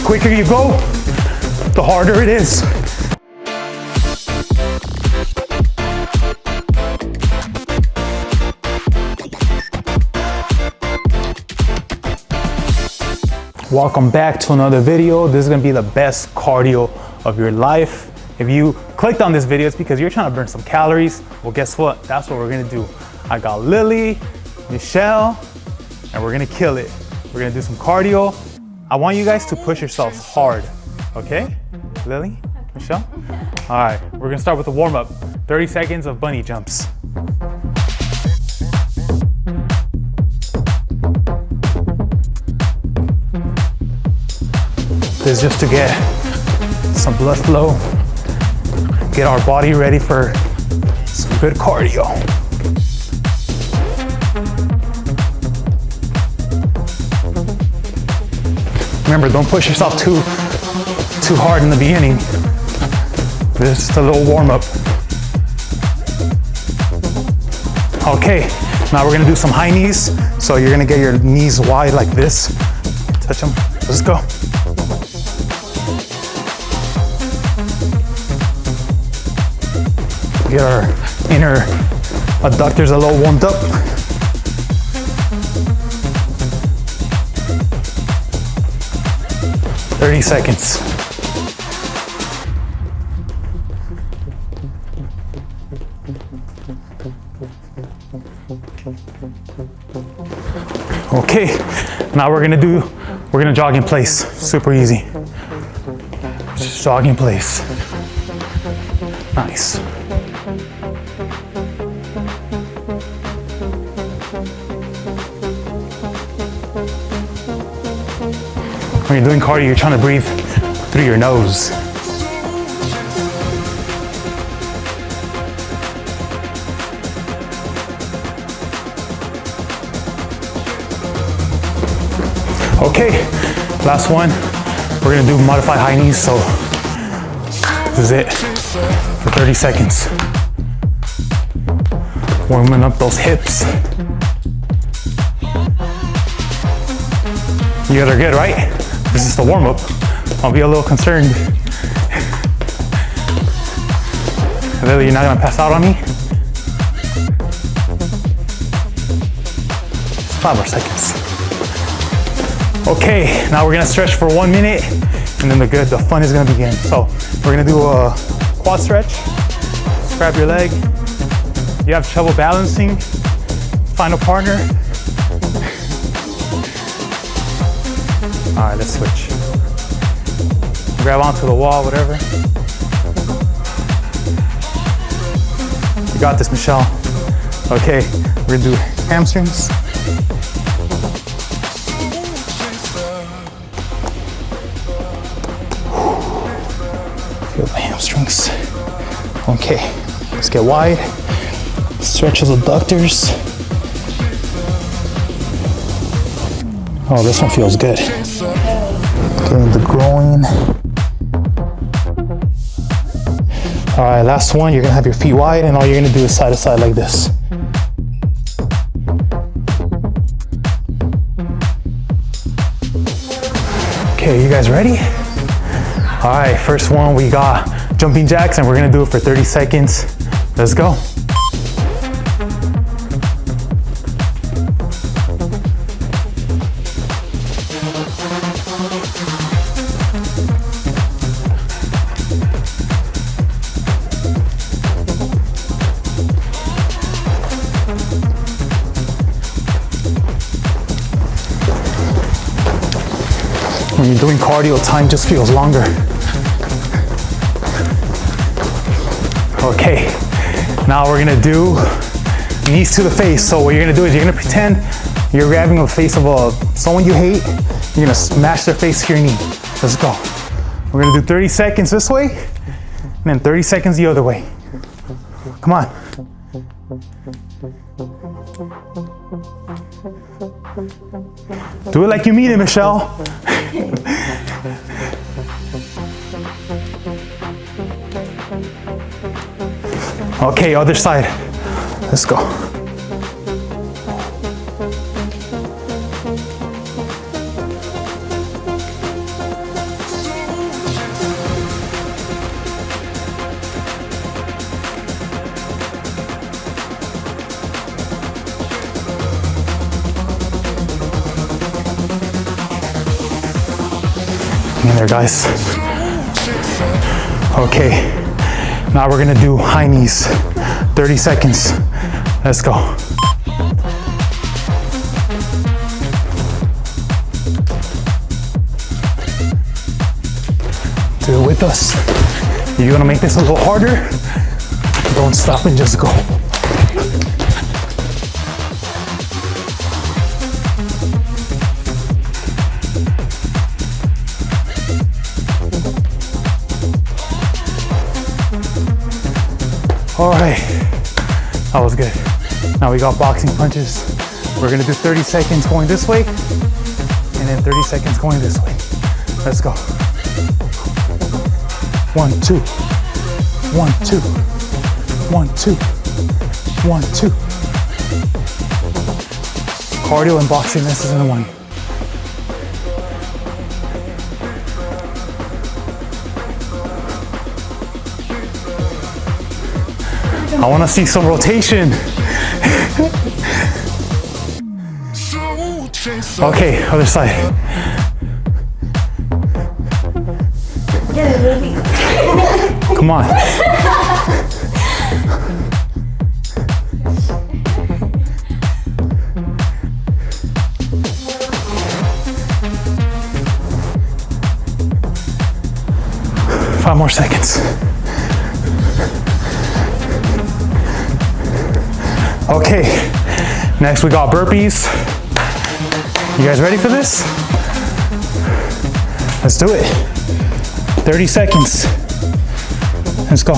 quicker you go, the harder it is. Welcome back to another video. This is gonna be the best cardio of your life. If you clicked on this video, it's because you're trying to burn some calories. Well, guess what? That's what we're gonna do. I got Lily, Michelle, and we're gonna kill it. We're gonna do some cardio. I want you guys to push yourselves hard, okay? Lily, Michelle? All right, we're gonna start with a warm-up. 30 seconds of bunny jumps. This is just to get some blood flow, get our body ready for some good cardio. Remember, don't push yourself too hard in the beginning. This is just a little warm up. Okay, now we're gonna do some high knees. So you're gonna get your knees wide like this. Touch them, let's go. Get our inner adductors a little warmed up. "30 seconds. Okay, now we're gonna jog in place. Super easy. Just jog in place. Nice. When you're doing cardio, you're trying to breathe through your nose. Okay, last one. We're gonna do modified high knees, so this is it for 30 seconds. Warming up those hips. You guys are good, right? This is the warm-up. I'll be a little concerned. Lily, you're not gonna pass out on me? 5 more seconds. Okay, now we're gonna stretch for 1 minute, and then the fun is gonna begin. So we're gonna do a quad stretch. Just grab your leg. You have trouble balancing, find a partner. All right, let's switch. Grab onto the wall, whatever. You got this, Michelle. Okay, we're gonna do hamstrings. Feel the hamstrings. Okay, let's get wide. Stretch those adductors. Oh, this one feels good. Getting the groin. All right, last one. You're gonna have your feet wide, and all you're gonna do is side to side like this. Okay, you guys ready? All right, first one, we got jumping jacks, and we're gonna do it for 30 seconds. Let's go. When you're doing cardio, time just feels longer. Okay, now we're gonna do knees to the face. So what you're gonna do is you're gonna pretend you're grabbing the face of someone you hate. You're gonna smash their face to your knee. Let's go. We're gonna do 30 seconds this way, and then 30 seconds the other way. Come on. Do it like you mean it, Michelle. Okay, other side. Let's go. Hang in there, guys. Okay, now we're gonna do high knees. 30 seconds. Let's go. Do it with us. You're gonna make this a little harder. Don't stop and just go. All right, that was good. Now we got boxing punches. We're gonna do 30 seconds going this way, and then 30 seconds going this way. Let's go. 1, 2, 1, 2, 1, 2, 1, 2. Cardio and boxing, this is in one. I want to see some rotation. Okay, other side. Come on. Five more seconds. Okay, next we got burpees. You guys ready for this? Let's do it. 30 seconds. Let's go.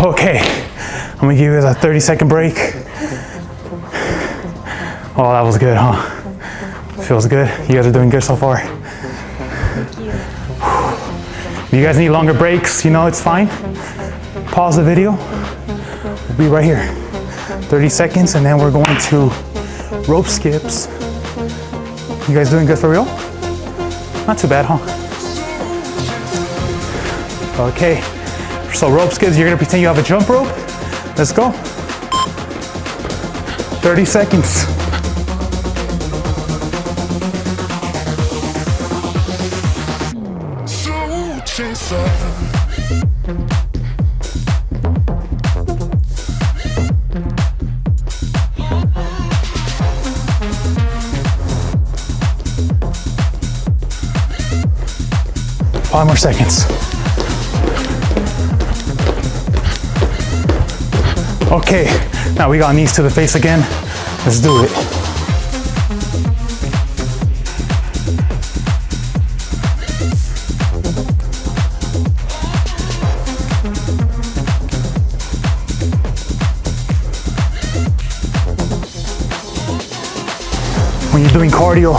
Okay, I'm gonna give you a 30-second break. Oh, that was good, huh? Feels good. You guys are doing good so far. Thank you. If you guys need longer breaks, you know, it's fine. Pause the video. We'll be right here. 30 seconds, and then we're going to rope skips. You guys doing good for real? Not too bad, huh? Okay. So rope skips, you're gonna pretend you have a jump rope. Let's go. 30 seconds. Five more seconds. Okay, now we got knees to the face again. Let's do it. When you're doing cardio,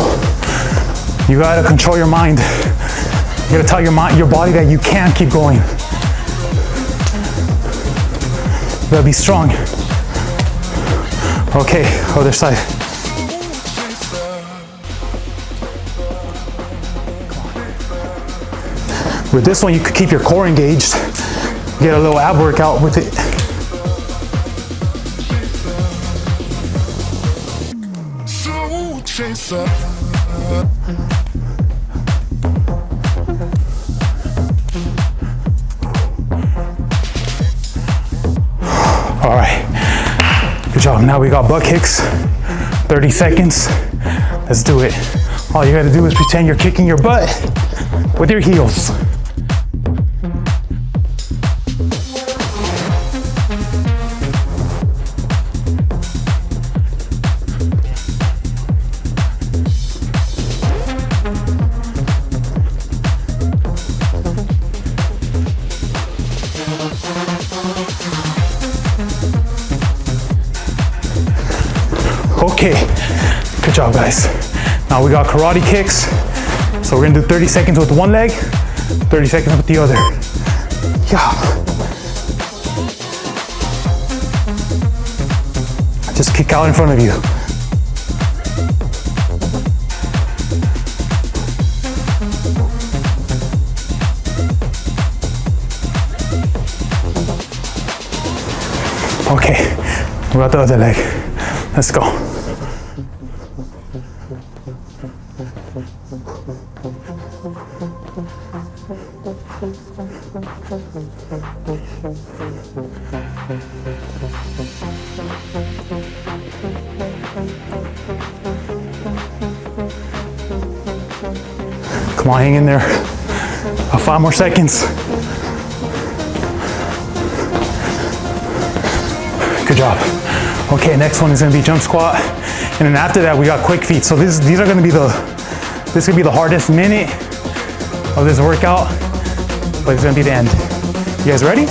you gotta control your mind. You gotta tell your body that you can't keep going. You gotta be strong. Okay, other side. With this one, you could keep your core engaged. Get a little ab workout with it. All right, good job. Now we got butt kicks, 30 seconds. Let's do it. All you gotta do is pretend you're kicking your butt with your heels. Okay, good job, guys. Now we got karate kicks. So we're gonna do 30 seconds with one leg, 30 seconds with the other. Yeah. Just kick out in front of you. Okay, we got the other leg. Let's go. Come on, hang in there. 5 more seconds. Good job. Okay, next one is gonna be jump squat. And then after that, we got quick feet. So these are gonna be this could be the hardest minute of this workout, but it's gonna be the end. You guys ready?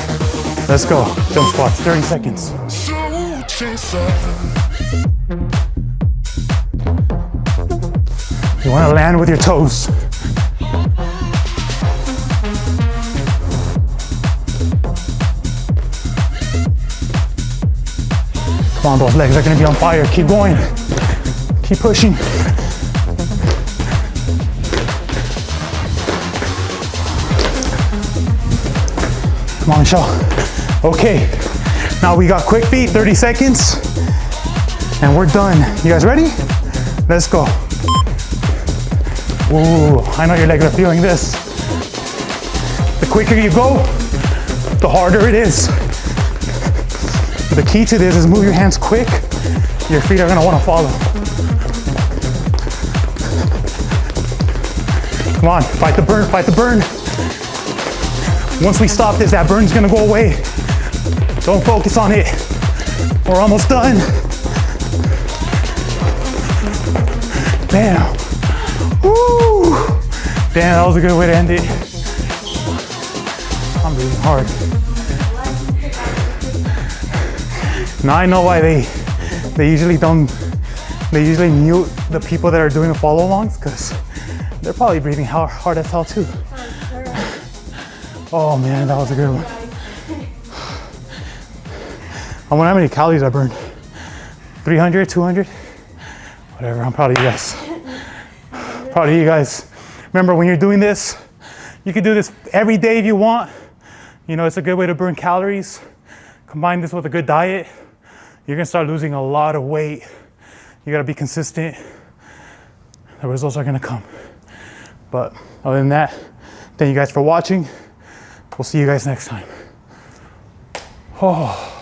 Let's go. Jump squats, 30 seconds. You wanna land with your toes. Come on, those legs are gonna be on fire. Keep going. Keep pushing. Come on, Michelle. Okay, now we got quick feet, 30 seconds, and we're done. You guys ready? Let's go. Ooh, I know your legs are feeling this. The quicker you go, the harder it is. The key to this is move your hands quick. Your feet are gonna wanna follow. Come on, fight the burn, fight the burn. Once we stop this, that burn's gonna go away. Don't focus on it. We're almost done. Damn. Woo! Damn, that was a good way to end it. I'm breathing hard. Now I know why they usually mute the people that are doing the follow-alongs, because they're probably breathing hard as hell too. Oh man, that was a good one. I wonder how many calories I burned. 300, 200? Whatever, I'm proud of you guys. Proud of you guys. Remember, when you're doing this, you can do this every day if you want. You know, it's a good way to burn calories. Combine this with a good diet, you're gonna start losing a lot of weight. You gotta be consistent. The results are gonna come. But other than that, thank you guys for watching. We'll see you guys next time. Oh.